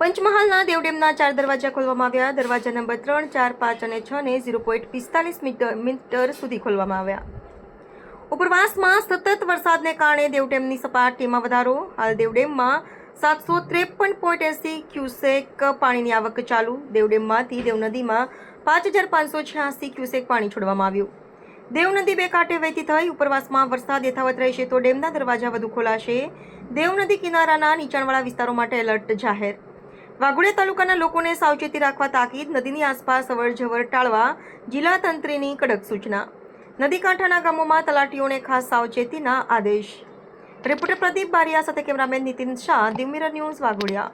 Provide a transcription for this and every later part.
પંચમહાલના દેવ ડેમના 4 દરવાજા ખોલવામાં આવ્યા। દરવાજા નંબર 3, 4, 5 અને 6 ને 0.45 મીટર સુધી ખોલવામાં આવ્યા। ઉપરવાસમાં સતત વરસાદને કારણે દેવ ડેમની સપાટીમાં વધારો। હાલ દેવ ડેમમાં 753.80 ક્યુસેક પાણીની આવક ચાલુ। દેવ ડેમમાંથી દેવ નદીમાં 5586 ક્યુસેક પાણી છોડવામાં આવ્યું। દેવ નદી બે કાંઠે વહેતી થઈ ઉપરવાસમાં વરસાદ યથાવત રહેશે તો ડેમના દરવાજા વધુ ખોલાશે। દેવ નદી કિનારાના નીચાણવાળા વિસ્તારો માટે એલર્ટ જાહેર। વાઘોડિયા તાલુકાના લોકોને સાવચેતી રાખવા તાકીદ। નદીની આસપાસ અવરજવર ટાળવા જિલ્લા તંત્રની કડક સૂચના। નદી કાંઠાના ગામોમાં તલાટીઓને ખાસ સાવચેતીના આદેશ। રિપોર્ટર પ્રદીપ બારિયા સાથે cameraman Nitin Shah, Diu mirror news, Waghodia.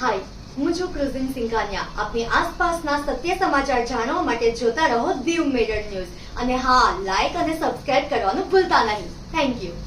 Hi, હું છું ક્રુઝિન સિંઘાનિયા। આપની આસપાસના સત્ય સમાચાર જાણવા માટે જોતા રહો દીવ મિરર ન્યૂઝ અને હા, લાઈક અને સબસ્ક્રાઇબ કરવાનું ભૂલતા નહીં। Thank you.